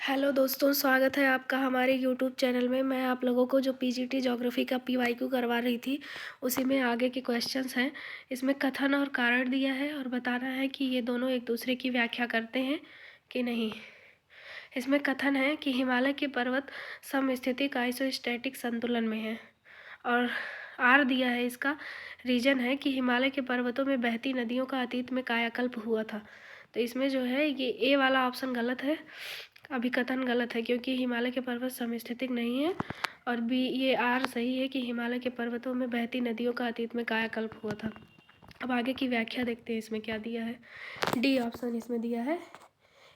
Hello दोस्तों, स्वागत है आपका हमारे यूट्यूब चैनल में। मैं आप लोगों को जो पीजीटी ज्योग्राफी का पीवाईक्यू करवा रही थी उसी में आगे के क्वेश्चंस हैं। इसमें कथन और कारण दिया है और बताना है कि ये दोनों एक दूसरे की व्याख्या करते हैं कि नहीं। इसमें कथन है कि हिमालय के पर्वत समस्थितिक आइसोस्टैटिक संतुलन में हैं और आर दिया है। इसका रीजन है कि हिमालय के पर्वतों में बहती नदियों का अतीत में कायाकल्प हुआ था। तो इसमें जो है ये ए वाला ऑप्शन गलत है, अभिकथन गलत है क्योंकि हिमालय के पर्वत समस्थितिक नहीं है। और बी ये आर सही है कि हिमालय के पर्वतों में बहती नदियों का अतीत में कायाकल्प हुआ था। अब आगे की व्याख्या देखते हैं इसमें क्या दिया है। डी ऑप्शन इसमें दिया है,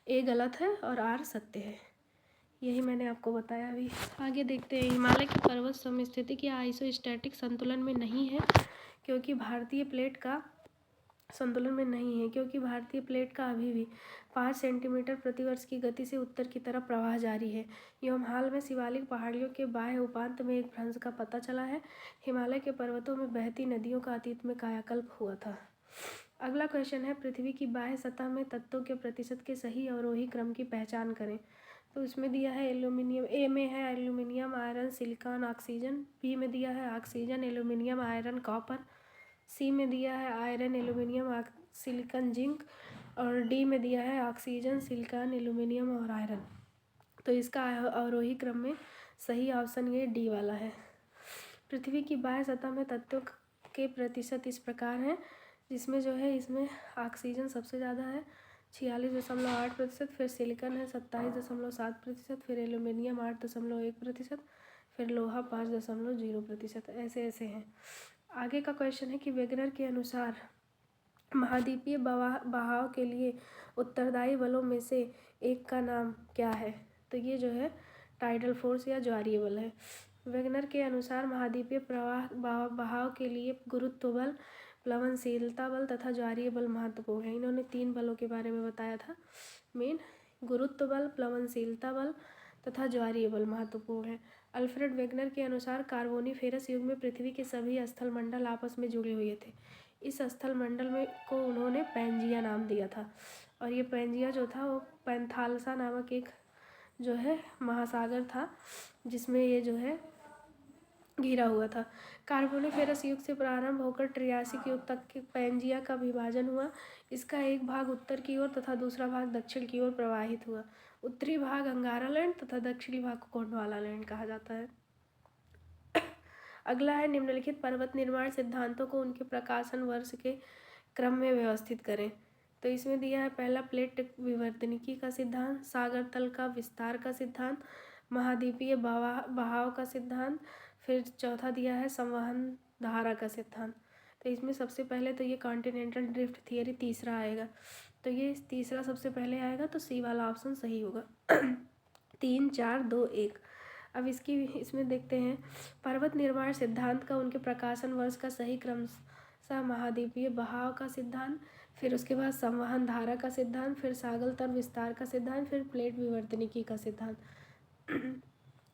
ए गलत है और आर सत्य है। यही मैंने आपको बताया अभी। आगे देखते हैं, हिमालय के पर्वत समस्थितिक या आइसोस्टैटिक संतुलन में नहीं है क्योंकि भारतीय प्लेट का संतुलन में नहीं है क्योंकि भारतीय प्लेट का अभी भी 5 सेंटीमीटर प्रतिवर्ष की गति से उत्तर की तरफ प्रवाह जारी है एवं हाल में शिवालिक पहाड़ियों के बाह्य उपांत में एक भ्रंश का पता चला है। हिमालय के पर्वतों में बहती नदियों का अतीत में कायाकल्प हुआ था। अगला क्वेश्चन है, पृथ्वी की बाह्य सतह में तत्वों के प्रतिशत के सही अवरोही क्रम की पहचान करें। तो इसमें दिया है एल्यूमिनियम, ए में है aluminium, iron, silicon, oxygen. B में दिया है oxygen, aluminium, iron, copper. C में दिया है आयरन, एल्यूमिनियम, सिलिकॉन, जिंक। और डी में दिया है ऑक्सीजन, सिलिकॉन, एल्यूमिनियम और आयरन। तो इसका अवरोही क्रम में सही ऑप्शन ये डी वाला है। पृथ्वी की बाह्य सतह में तत्वों के प्रतिशत इस प्रकार हैं, जिसमें जो है इसमें ऑक्सीजन सबसे ज़्यादा है 46.8%, फिर सिलिकॉन है 27.7%, फिर एल्यूमिनियम 8.1%, फिर लोहा 5.0%। ऐसे ऐसे हैं। आगे का क्वेश्चन है कि वेगनर के अनुसार महाद्वीपीय बहाव के लिए उत्तरदायी बलों में से एक का नाम क्या है। तो ये जो है टाइडल फोर्स या ज्वारीय बल है। वेगनर के अनुसार महाद्वीपीय बहाव के लिए गुरुत्व बल, प्लवनशीलता बल तथा ज्वारीय बल महत्वपूर्ण है। इन्होंने 3 बलों के बारे में बताया था। मेन गुरुत्व बल, प्लवनशीलता बल तथा ज्वारीय बल महत्वपूर्ण है। अल्फ्रेड वेगनर के अनुसार कार्बोनिफेरस युग में पृथ्वी के सभी स्थल मंडल आपस में जुड़े हुए थे। इस स्थल मंडल में को उन्होंने पैंजिया नाम दिया था और ये पैंजिया जो था वो पैंथालसा नामक एक जो है महासागर था जिसमें ये जो है घिरा हुआ था। कार्बोनिफेरस युग से प्रारंभ होकर ट्रियासिक युग तक के पैंजिया का विभाजन हुआ। इसका एक भाग उत्तर की ओर तथा दूसरा भाग दक्षिण की ओर प्रवाहित हुआ। उत्तरी भाग अंगारा लैंड तथा दक्षिणी भाग को गोंडवाना लैंड कहा जाता है। अगला है, निम्नलिखित पर्वत निर्माण सिद्धांतों को उनके प्रकाशन वर्ष के क्रम में व्यवस्थित करें। तो इसमें दिया है पहला प्लेट विवर्तनिकी का सिद्धांत, सागर तल का विस्तार का सिद्धांत, महाद्वीपीय बहाव का सिद्धांत, फिर चौथा दिया है संवहन धारा का सिद्धांत। तो इसमें सबसे पहले तो ये कॉन्टिनेंटल ड्रिफ्ट थियरी तीसरा आएगा। तो ये तीसरा सबसे पहले आएगा तो सी वाला ऑप्शन सही होगा। 3, 4, 2, 1। अब इसमें देखते हैं पर्वत निर्माण सिद्धांत का उनके प्रकाशन वर्ष का सही क्रम महाद्वीपीय बहाव का सिद्धांत, फिर उसके बाद संवहन धारा का सिद्धांत, फिर सागर तल विस्तार का सिद्धांत, फिर प्लेट विवर्तनिकी का सिद्धांत।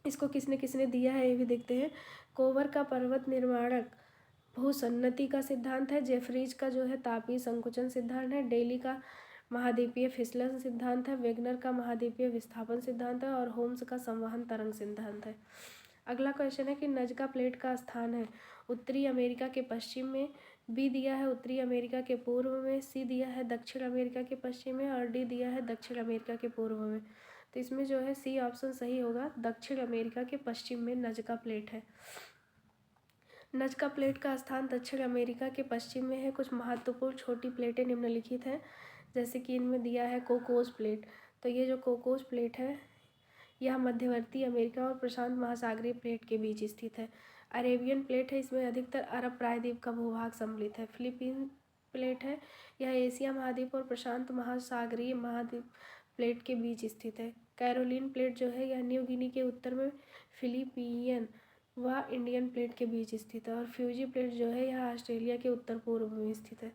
इसको किसने किसने दिया है ये भी देखते हैं। कोवर का पर्वत निर्माणक भूसन्नति का सिद्धांत है, जेफरीज का जो है तापीय संकुचन सिद्धांत है, डेली का महाद्वीपीय फिसलन सिद्धांत है, वेगनर का महाद्वीपीय विस्थापन सिद्धांत है और होम्स का संवहन तरंग सिद्धांत है। अगला क्वेश्चन है कि नजका प्लेट का स्थान है उत्तरी अमेरिका के पश्चिम में, बी दिया है उत्तरी अमेरिका के पूर्व में, सी दिया है दक्षिण अमेरिका के पश्चिम में और डी दिया है दक्षिण अमेरिका के पूर्व में। तो इसमें जो है सी ऑप्शन सही होगा, दक्षिण अमेरिका के पश्चिम में नजका प्लेट है। नजका प्लेट का स्थान दक्षिण अमेरिका के पश्चिम में है। कुछ महत्वपूर्ण छोटी प्लेटें निम्नलिखित हैं, जैसे कि इनमें दिया है कोकोस प्लेट। तो ये जो कोकोस प्लेट है यह मध्यवर्ती अमेरिका और प्रशांत महासागरीय प्लेट के बीच स्थित है। अरेबियन प्लेट है, इसमें अधिकतर अरब प्रायद्वीप का भूभाग सम्मिलित है। फिलीपीन प्लेट है, यह एशिया महाद्वीप और प्रशांत महासागरीय महाद्वीप प्लेट के बीच स्थित है। कैरोलिन प्लेट जो है यह न्यू गिनी के उत्तर में फिलीपीनियन व इंडियन प्लेट के बीच स्थित है। और फ्यूजी प्लेट जो है यह ऑस्ट्रेलिया के उत्तर पूर्व में स्थित है।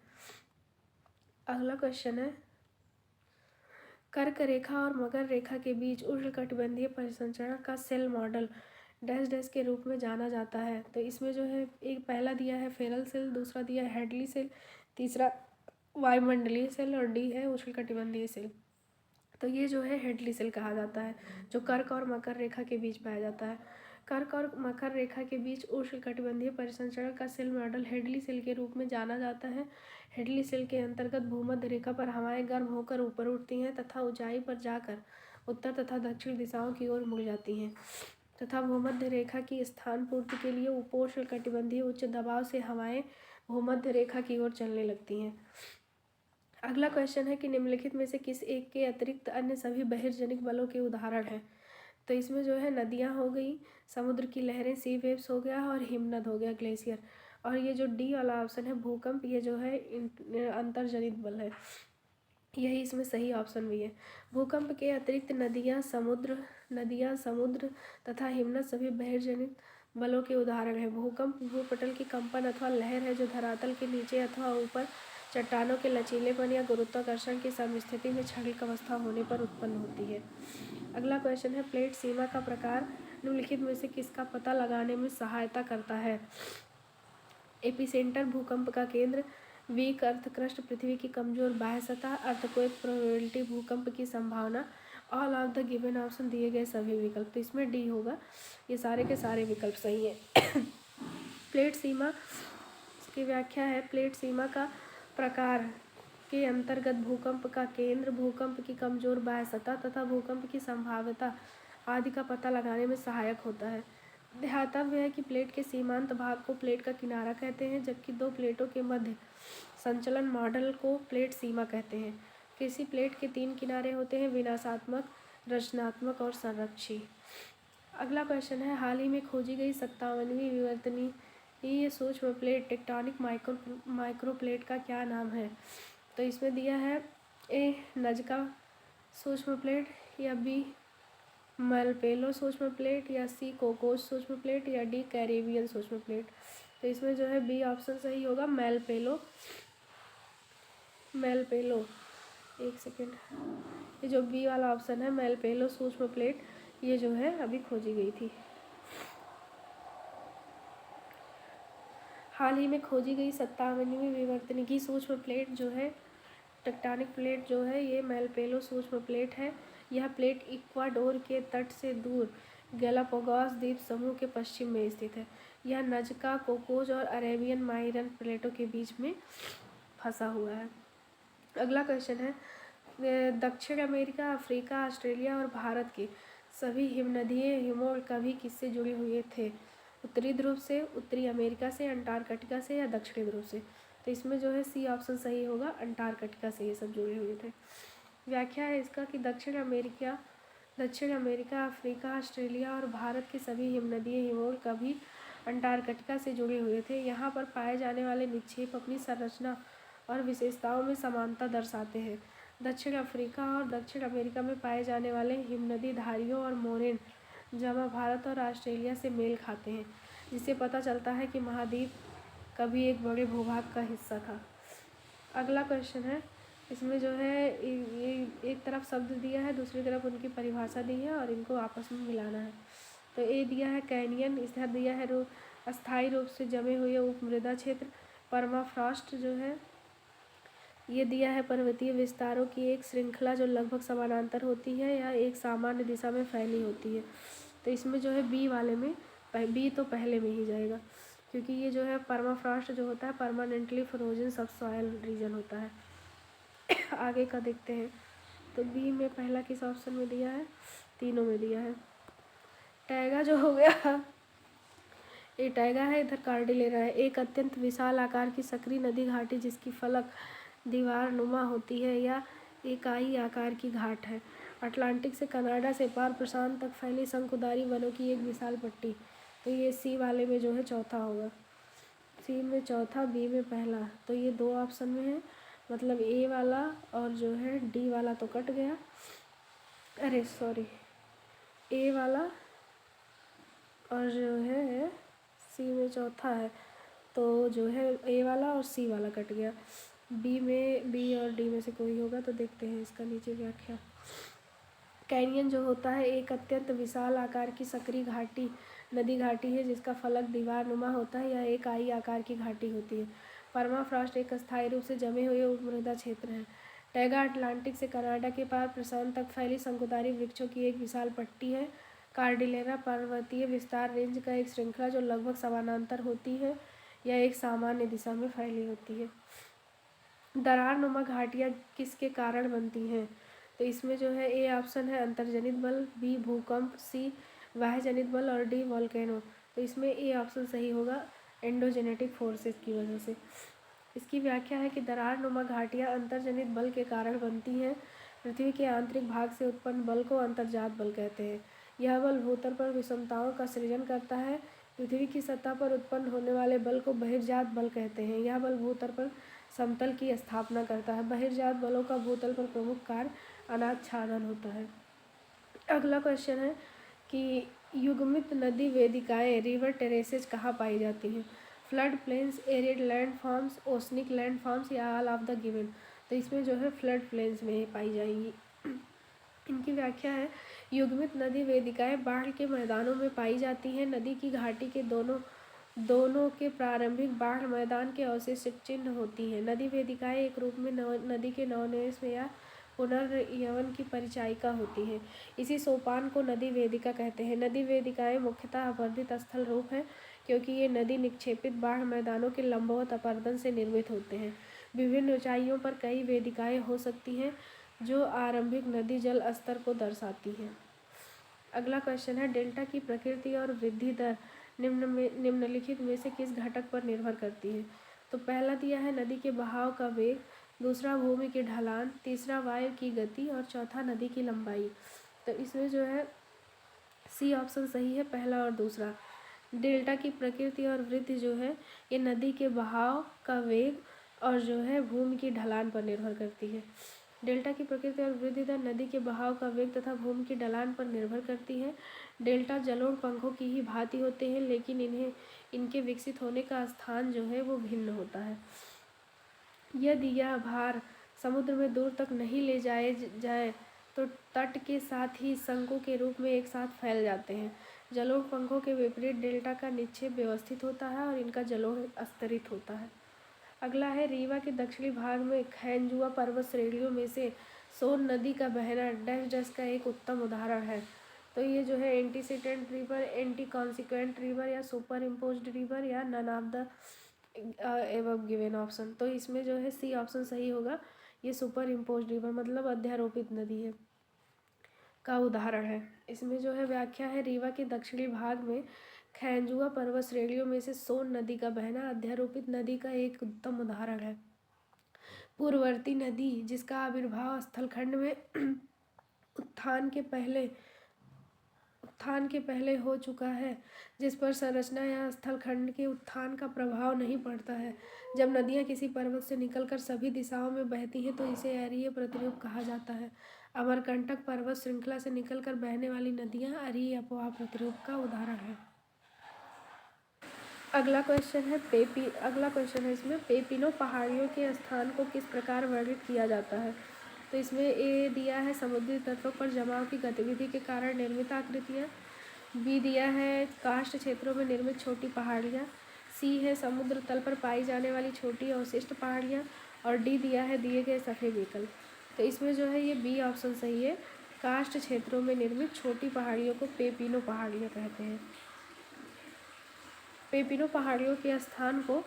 अगला क्वेश्चन है, कर्क रेखा और मकर रेखा के बीच उष्णकटिबंधीय परिसंचरण का सेल मॉडल डैश डैश के रूप में जाना जाता है। तो इसमें जो है एक पहला दिया है फेरल सेल, दूसरा दिया है हेडली सेल, तीसरा वायुमंडलीय सेल और डी है उष्णकटिबंधीय सेल। तो ये जो है हेडली सिल कहा जाता है, जो कर्क और मकर रेखा के बीच पाया जाता है। कर्क और मकर रेखा के बीच उष्णकटिबंधीय परिसंचरण का सिल मॉडल हेडली सिल के रूप में जाना जाता है। हेडली सिल के अंतर्गत भूमध्य रेखा पर हवाएं गर्म होकर ऊपर उठती हैं तथा ऊंचाई पर जाकर उत्तर तथा दक्षिण दिशाओं की ओर मुड़ जाती हैं तथा भूमध्य रेखा की स्थान पूर्ति के लिए उपोष्णकटिबंधीय उच्च दबाव से हवाएं भूमध्य रेखा की ओर चलने लगती हैं। अगला क्वेश्चन है कि निम्नलिखित में से किस एक के अतिरिक्त अन्य सभी बहिर्जनिक बलों के उदाहरण हैं। तो इसमें जो है नदियाँ हो गई, समुद्र की लहरें सी वेव्स हो गया और हिमनद हो गया ग्लेशियर। और ये जो डी वाला ऑप्शन है भूकंप, ये जो है अंतर्जनित बल है, यही इसमें सही ऑप्शन भी है। भूकंप के अतिरिक्त नदियाँ समुद्र तथा हिमनद सभी बहिर्जनित बलों के उदाहरण है। भूकंप भूपटल की कंपन अथवा लहर है जो धरातल के नीचे अथवा ऊपर चट्टानों के लचीलेपन या गुरुत्वाकर्षण की समस्थिति में क्षणिक अवस्था होने पर उत्पन्न होती है। अगला क्वेश्चन है प्लेट सीमा का प्रकार निम्नलिखित में से किसका पता लगाने में सहायता करता है। एपिसेंटर भूकंप का केंद्र, वीक अर्थ क्रस्ट पृथ्वी की कमजोर बाह्य सतह, अर्थक्वेक प्रोबेबिलिटी भूकंप की संभावना, all of the given option दिए गए सभी विकल्प। तो इसमें डी होगा, ये सारे के सारे विकल्प सही हैं। प्लेट सीमा की व्याख्या है प्लेट सीमा का प्रकार के अंतर्गत भूकंप का केंद्र, भूकंप की कमजोर बाह्य सतह तथा भूकंप की संभाव्यता आदि का पता लगाने में सहायक होता है। ध्यातव्य है कि प्लेट के सीमांत भाग को प्लेट का किनारा कहते हैं, जबकि दो प्लेटों के मध्य संचलन मॉडल को प्लेट सीमा कहते हैं। किसी प्लेट के 3 किनारे होते हैं, विनाशात्मक, रचनात्मक और संरक्षी। अगला क्वेश्चन है हाल ही में खोजी गई 57वीं विवर्तनीय सूक्ष्म प्लेट टेक्टोनिक माइक्रो प्लेट का क्या नाम है। तो इसमें दिया है ए नजका सूक्ष्म प्लेट, या बी मलपेलो सूक्ष्म प्लेट, या सी कोकोस सूक्ष्म प्लेट, या डी कैरेबियन सूक्ष्म प्लेट। तो इसमें जो है बी ऑप्शन सही होगा, मेलपेलो। एक सेकेंड, ये जो बी वाला ऑप्शन है मेलपेलो सूक्ष्म प्लेट, ये जो है अभी खोजी गई थी। हाल ही में खोजी गई 57वीं विवर्तनिकी सूक्ष्म प्लेट जो है टेक्टोनिक प्लेट जो है ये मेलपेलो सूक्ष्म प्लेट है। यह प्लेट इक्वाडोर के तट से दूर गैलापागोस द्वीप समूह के पश्चिम में स्थित है। यह नजका, कोकोस और अरेबियन माइरन प्लेटों के बीच में फंसा हुआ है। अगला क्वेश्चन है दक्षिण अमेरिका, अफ्रीका, ऑस्ट्रेलिया और भारत के सभी हिमनदीय हिमोल कभी किससे जुड़े हुए थे। उत्तरी ध्रुव से, उत्तरी अमेरिका से, अंटार्कटिका से, या दक्षिणी ध्रुव से। तो इसमें जो है सी ऑप्शन सही होगा, अंटार्कटिका से ये सब जुड़े हुए थे। व्याख्या है इसका कि दक्षिण अमेरिका, अफ्रीका, ऑस्ट्रेलिया और भारत के सभी हिमनदीय हिमोल कभी अंटार्कटिका से जुड़े हुए थे। यहाँ पर पाए जाने वाले निक्षेप अपनी संरचना और विशेषताओं में समानता दर्शाते हैं। दक्षिण अफ्रीका और दक्षिण अमेरिका में पाए जाने वाले हिमनदी धारियों और मोरेन जमा भारत और ऑस्ट्रेलिया से मेल खाते हैं, जिससे पता चलता है कि महाद्वीप कभी एक बड़े भूभाग का हिस्सा था। अगला क्वेश्चन है इसमें जो है ये एक तरफ शब्द दिया है, दूसरी तरफ उनकी परिभाषा दी है और इनको आपस में मिलाना है। तो ए दिया है कैनियन, इधर दिया है अस्थायी रूप से जमे हुए उपमृदा क्षेत्र। परमाफ्रॉस्ट जो है ये दिया है पर्वतीय विस्तारों की एक श्रृंखला जो लगभग समानांतर होती है या एक सामान्य दिशा में फैली होती है। तो इसमें जो है बी वाले में बी तो पहले में ही जाएगा, क्योंकि ये जो है परमाफ्रॉस्ट जो होता है परमानेंटली फ्रोजन सबसॉइल रीजन होता है। आगे का देखते हैं। तो बी में पहला किस ऑप्शन में दिया है, तीनों में दिया है। टैगा जो हो गया, ये टैगा है, इधर कार्डिलेरा है। एक अत्यंत विशाल आकार की सक्रिय नदी घाटी जिसकी फलक दीवार नुमा होती है या इकाई आकार की घाट है। अटलांटिक से कनाडा से पार प्रशांत तक फैली शंकुधारी वनों की एक विशाल पट्टी। तो ये सी वाले में जो है चौथा होगा, सी में चौथा, बी में पहला। तो ये दो ऑप्शन में है, मतलब ए वाला और जो है डी वाला तो कट गया, अरे सॉरी, ए वाला और जो है सी में चौथा है, तो जो है ए वाला और सी वाला कट गया। बी और डी में से कोई होगा, तो देखते हैं इसका नीचे व्याख्या। कैनियन जो होता है एक अत्यंत विशाल आकार की सक्रिय घाटी नदी घाटी है जिसका फलक दीवार नुमा होता है या एक आई आकार की घाटी होती है। परमाफ्रॉस्ट एक अस्थायी रूप से जमे हुए उपमृदा क्षेत्र है। टैगा अटलांटिक से कनाडा के पार प्रशांत तक फैली शंकुधारी वृक्षों की एक विशाल पट्टी है। कार्डिलेरा पर्वतीय विस्तार रेंज का एक श्रृंखला जो लगभग समानांतर होती है या एक सामान्य दिशा में फैली होती है। दरार-नुमा घाटियाँ किसके कारण बनती हैं? तो इसमें जो है ए ऑप्शन है अंतर्जनित बल, बी भूकंप, सी बाह्यजनित बल और डी वोल्केनो। तो इसमें ए ऑप्शन सही होगा एंडोजेनेटिक फोर्सेस की वजह से। इसकी व्याख्या है कि दरार-नुमा घाटियाँ अंतर्जनित बल के कारण बनती हैं। पृथ्वी के आंतरिक भाग से उत्पन्न बल को अंतर्जात बल कहते हैं। यह बल भूतल पर विषमताओं का सृजन करता है। पृथ्वी की सतह पर उत्पन्न होने वाले बल को बहिर्जात बल कहते हैं। यह बल भूतल पर समतल की स्थापना करता है। बहिर्जात बलों का भूतल पर प्रमुख कार्य अनाच्छादन होता है। अगला क्वेश्चन है कि युग्मित नदी वेदिकाएं रिवर टेरेसेज कहाँ पाई जाती हैं? Flood plains, arid land forms, oceanic land forms या ऑल ऑफ द गिवन। तो इसमें जो है फ्लड प्लेन्स में ही पाई जाएंगी। इनकी व्याख्या है युग्मित नदी वेदिकाएं बाढ़ के मैदानों में पाई जाती हैं। नदी की घाटी के दोनों के प्रारंभिक बाढ़ मैदान के अवशेष चिन्ह होती हैं। नदी वेदिकाएं एक रूप में नदी के नवनिवेश या पुनर्यवन की परिचायिका होती हैं। इसी सोपान को नदी वेदिका कहते हैं। नदी वेदिकाएं मुख्यतः अपर्दित स्थल रूप है क्योंकि ये नदी निक्षेपित बाढ़ मैदानों के लंबवत अपर्दन से निर्मित होते हैं। विभिन्न ऊंचाइयों पर कई वेदिकाएं हो सकती हैं जो आरंभिक नदी जल स्तर को दर्शाती हैं। अगला क्वेश्चन है डेल्टा की प्रकृति और वृद्धि दर निम्नलिखित में से किस घटक पर निर्भर करती है? तो पहला दिया है नदी के बहाव का वेग, दूसरा भूमि की ढलान, तीसरा वायु की गति और चौथा नदी की लंबाई। तो इसमें जो है सी ऑप्शन सही है, पहला और दूसरा। डेल्टा की प्रकृति और वृद्धि जो है ये नदी के बहाव का वेग और जो है भूमि की ढलान पर निर्भर करती है। डेल्टा की प्रकृति और वृद्धि दर नदी के बहाव का वेग तथा भूमि की ढलान पर निर्भर करती है। डेल्टा जलोढ़ पंखों की ही भांति होते हैं लेकिन इनके विकसित होने का स्थान जो है वो भिन्न होता है। यदि यह भार समुद्र में दूर तक नहीं ले जाए तो तट के साथ ही शंकु के रूप में एक साथ फैल जाते हैं। जलोढ़ पंखों के विपरीत डेल्टा का निक्षेप व्यवस्थित होता है और इनका जलोढ़ स्तरित होता है। अगला है रीवा के दक्षिणी भाग में खैंजुआ पर्वत श्रेणियों में से सोन नदी का बहना डैश डैश का एक उत्तम उदाहरण है। तो ये जो है antecedent river, anti consequent river या सुपर इम्पोज्ड रिवर या none of the above given option. तो इसमें जो है सी ऑप्शन सही होगा, ये सुपर इम्पोज्ड रिवर मतलब अध्यारोपित नदी है का उदाहरण है। इसमें जो है व्याख्या है रीवा के दक्षिणी भाग में खैंजुआ पर्वत श्रेणियों में से सोन नदी का बहना अध्यारोपित नदी का एक उत्तम उदाहरण है। पूर्ववर्ती नदी जिसका आविर्भाव स्थलखंड में उत्थान के पहले हो चुका है, जिस पर संरचना या स्थलखंड के उत्थान का प्रभाव नहीं पड़ता है। जब नदियाँ किसी पर्वत से निकलकर सभी दिशाओं में बहती हैं तो इसे अरीय प्रतिरूप कहा जाता है। अमरकंटक पर्वत श्रृंखला से निकलकर बहने वाली नदियाँ अरीय अपवाह प्रतिरूप का उदाहरण है। अगला क्वेश्चन है इसमें पेपिनो पहाड़ियों के स्थान को किस प्रकार वर्णित किया जाता है? तो इसमें ए दिया है समुद्री तटों पर जमाव की गतिविधि के कारण निर्मित आकृतियाँ, बी दिया है कार्स्ट क्षेत्रों में निर्मित छोटी पहाड़ियाँ, सी है समुद्र तल पर पाई जाने वाली छोटी अवशिष्ट पहाड़ियाँ और डी दिया है दिए गए सफ़ेद विकल्प। तो इसमें जो है ये बी ऑप्शन सही है, कार्स्ट क्षेत्रों में निर्मित छोटी पहाड़ियों को पेपिनो पहाड़ियाँ कहते हैं। पेपिनो पहाड़ियों के स्थान को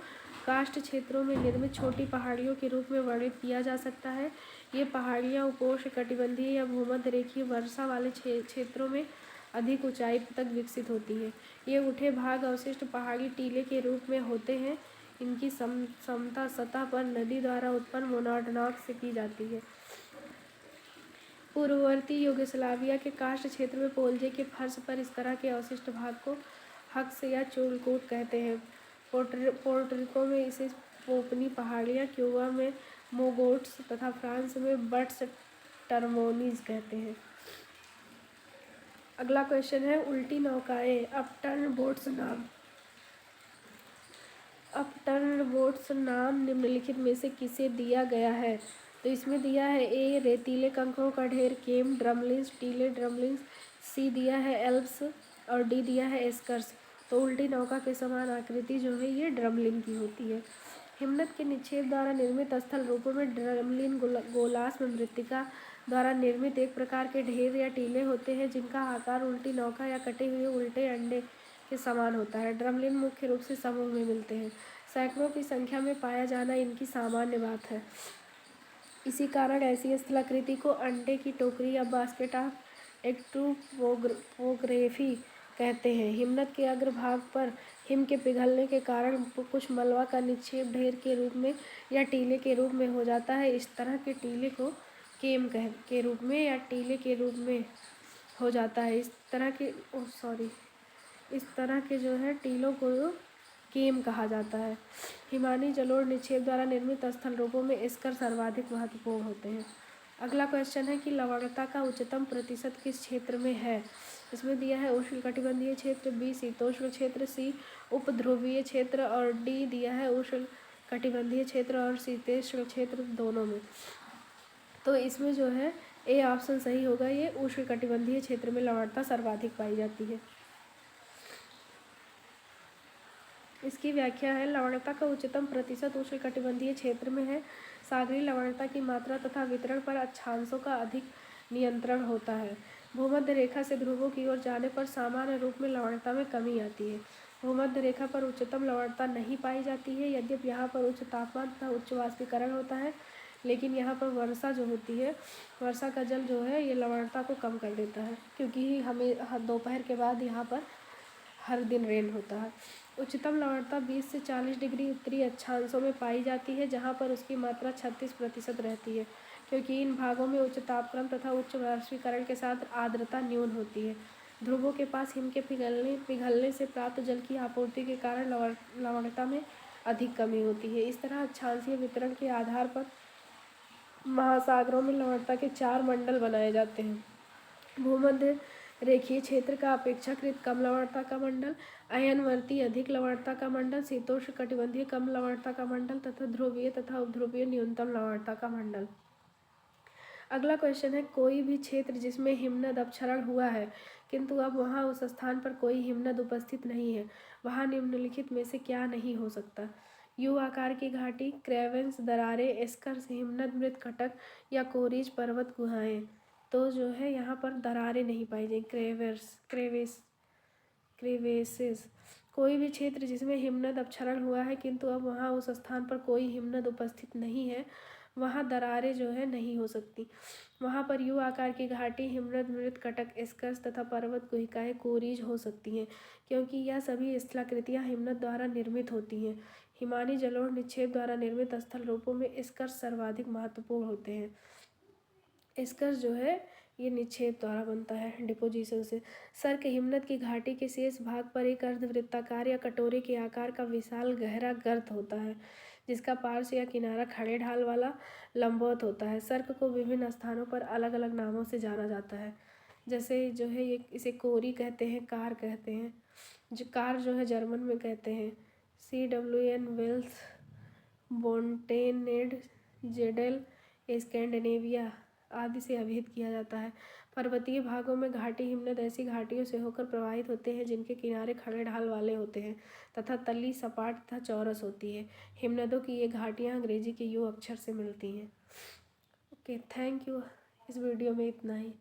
कार्स्ट क्षेत्रों में निर्मित छोटी पहाड़ियों के रूप में वर्णित किया जा सकता है। ये पहाड़ियाँ उपोष्णकटिबंधीय या भूमध्य रेखीय वर्षा वाले क्षेत्रों में अधिक ऊंचाई तक विकसित होती है। ये उठे भाग अवशिष्ट पहाड़ी टीले के रूप में होते हैं। इनकी समता सतह पर नदी द्वारा उत्पन्न मोनोडनॉक से की जाती है। पूर्ववर्ती यूगोस्लाविया के कार्स्ट क्षेत्र में पोल्जे के फर्श पर इस तरह के अवशिष्ट भाग को हक्स या चूलकूट कहते हैं। पोर्टरिको में इसे पोपनी पहाड़ियाँ, क्यूबा में मोगोट्स तथा फ्रांस में बट्स टर्मोनीज कहते हैं। अगला क्वेश्चन है उल्टी नौकाएं अपटर्न बोट्स नाम निम्नलिखित में से किसे दिया गया है? तो इसमें दिया है ए रेतीले कंकरों का ढेर केम ड्रमलिन्स टीले ड्रमलिन्स, सी दिया है एल्प्स और डी दिया है एस्कर्स। तो उल्टी नौका के समान आकृति जो है ये ड्रमलिन की होती है। हिमनद के निक्षेप द्वारा निर्मित स्थल रूपों में ड्रमलिन गोलास में मृत्तिका द्वारा निर्मित एक प्रकार के ढेर या टीले होते हैं जिनका आकार उल्टी नौका या कटे हुए उल्टे अंडे के समान होता है। ड्रमलिन मुख्य रूप से समूह में मिलते हैं। सैकड़ों की संख्या में पाया जाना इनकी सामान्य बात है। इसी कारण ऐसी स्थलाकृति को अंडे की टोकरी या बास्केट ऑफ एक्टोपोग्राफी कहते हैं। हिमनद के अग्रभाग पर हिम के पिघलने के कारण कुछ मलबा का निक्षेप ढेर के रूप में या टीले के रूप में हो जाता है। इस तरह के टीले को केम के रूप में या टीले के रूप में हो जाता है। इस तरह के जो है टीलों को केम कहा जाता है। हिमानी जलोढ़ निक्षेप द्वारा निर्मित स्थल रूपों में स्कर सर्वाधिक महत्वपूर्ण होते हैं। अगला क्वेश्चन है कि लवणता का उच्चतम प्रतिशत किस क्षेत्र में है। इसमें दिया है उष्णकटिबंधीय क्षेत्र, बी शीतोष्ण क्षेत्र, सी उपध्रुवीय क्षेत्र और डी दिया है उष्णकटिबंधीय क्षेत्र और शीतोष्ण क्षेत्र दोनों में। तो इसमें जो है ए ऑप्शन सही होगा, ये उष्णकटिबंधीय क्षेत्र में लवणता सर्वाधिक पाई जाती है। इसकी व्याख्या है लवणता का उच्चतम प्रतिशत उष्णकटिबंधीय क्षेत्र में है। सागरीय लवणता की मात्रा तथा वितरण पर अक्षांशों का अधिक नियंत्रण होता है। भूमध्य रेखा से ध्रुवों की ओर जाने पर सामान्य रूप में लवणता में कमी आती है। भूमध्य रेखा पर उच्चतम लवणता नहीं पाई जाती है। यद्यपि यहाँ पर उच्च तापमान तथा उच्च वाष्पीकरण होता है, लेकिन यहाँ पर वर्षा जो होती है, वर्षा का जल जो है ये लवणता को कम कर देता है, क्योंकि हमें दोपहर के बाद यहाँ पर हर दिन रेन होता है। उच्चतम लवणता 20 से 40 डिग्री उत्तरी अक्षांशों में पाई जाती है, जहाँ पर उसकी मात्रा 36% रहती है, क्योंकि इन भागों में उच्च तापक्रम तथा उच्च वाष्पीकरण के साथ आर्द्रता न्यून होती है। ध्रुवों के पास हिम के पिघलने से प्राप्त जल की आपूर्ति के कारण लवणता में अधिक कमी होती है। इस तरह अक्षांशीय वितरण के आधार पर महासागरों में लवणता के 4 मंडल बनाए जाते हैं। भूमध्य रेखीय क्षेत्र का अपेक्षाकृत कम लवणता का मंडल, अयनवर्ती अधिक लवणता का मंडल, शीतोष्ण कटिबंधीय कम लवणता का मंडल तथा ध्रुवीय तथा उपध्रुवीय न्यूनतम लवणता का मंडल। अगला क्वेश्चन है कोई भी क्षेत्र जिसमें हिमनद अपक्षरण हुआ है किंतु अब वहाँ उस स्थान पर कोई हिमनद उपस्थित नहीं है, वहाँ निम्नलिखित में से क्या नहीं हो सकता। यू आकार की घाटी, क्रेवेंस दरारें, एस्कर्स हिमनद मृतकटक या कोरिज पर्वत गुहाएं। तो जो है यहाँ पर दरारें नहीं पाई जाएंगी, क्रेवेसेस। कोई भी क्षेत्र जिसमें हिमनद अपक्षरण हुआ है किंतु अब वहाँ उस स्थान पर कोई हिमनद उपस्थित नहीं है, वहाँ दरारें जो है नहीं हो सकती। वहाँ पर यू आकार की घाटी, हिमनद मृतकटक, एस्कर्स तथा पर्वत गुहिकाएं कोरिज हो सकती हैं, क्योंकि यह सभी स्थलाकृतियाँ हिमनद द्वारा निर्मित होती हैं। हिमानी जलोढ़ निक्षेप द्वारा निर्मित स्थल रूपों में एस्कर्स सर्वाधिक महत्वपूर्ण होते हैं। एस्कर्स जो है ये निक्षेप द्वारा बनता है, डिपोजिशन से। सर्क हिमनद की घाटी के शेष भाग पर एक अर्धवृत्ताकार या कटोरे के आकार का विशाल गहरा गर्त होता है, जिसका पार्श्व या किनारा खड़े ढाल वाला लंबवत होता है। सर्क को विभिन्न स्थानों पर अलग अलग नामों से जाना जाता है, जैसे जो है ये इसे कोरी कहते हैं, कार कहते हैं, जो कार जो है जर्मन में कहते हैं, CWN वेल्स, बोंटेनेड, जेडेल, स्कैंडिनेविया आदि से अभिहित किया जाता है। पर्वतीय भागों में घाटी हिमनद ऐसी घाटियों से होकर प्रवाहित होते हैं जिनके किनारे खड़े ढाल वाले होते हैं तथा तली सपाट तथा चौरस होती है। हिमनदों की ये घाटियाँ अंग्रेजी के यू अक्षर से मिलती हैं। Okay, thank you. इस वीडियो में इतना ही।